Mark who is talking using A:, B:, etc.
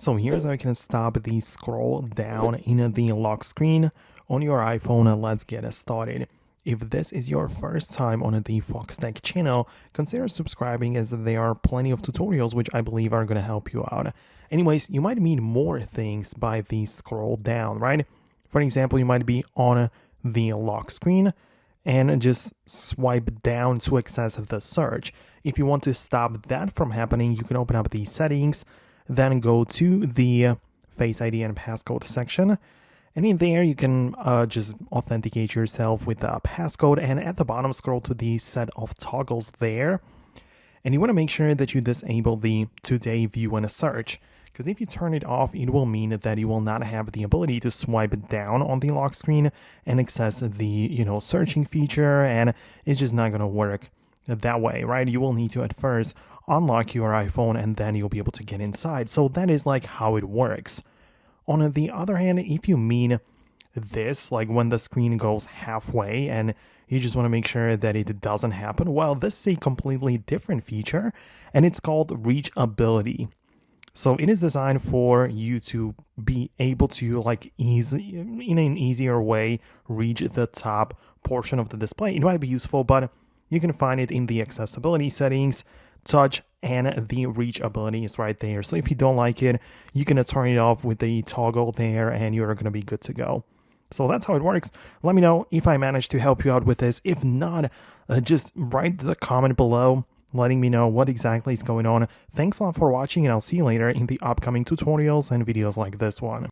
A: So here's how you can stop the scroll down in the lock screen on your iPhone. Let's get started. If this is your first time on the Foxtecc channel, consider subscribing as there are plenty of tutorials which I believe are going to help you out. Anyways, you might mean more things by the scroll down, right? For example, you might be on the lock screen and just swipe down to access the search. If you want to stop that from happening, you can open up the settings, then go to the Face ID and passcode section. And in there, you can just authenticate yourself with the passcode. And at the bottom, scroll to the set of toggles there. And you want to make sure that you disable the Today View and Search. Because if you turn it off, it will mean that you will not have the ability to swipe down on the lock screen and access the, searching feature. And it's just not going to work that way, right? You will need to at first unlock your iPhone and then you'll be able to get inside. So that is like how it works. On the other hand, if you mean this, like when the screen goes halfway and you just want to make sure that it doesn't happen, well, this is a completely different feature and it's called reachability. So it is designed for you to be able to in an easier way reach the top portion of the display. It might be useful, but you can find it in the accessibility settings, touch, and the reachability is right there. So if you don't like it, you can turn it off with the toggle there and you're going to be good to go. So that's how it works. Let me know if I managed to help you out with this. If not, just write the comment below letting me know what exactly is going on. Thanks a lot for watching and I'll see you later in the upcoming tutorials and videos like this one.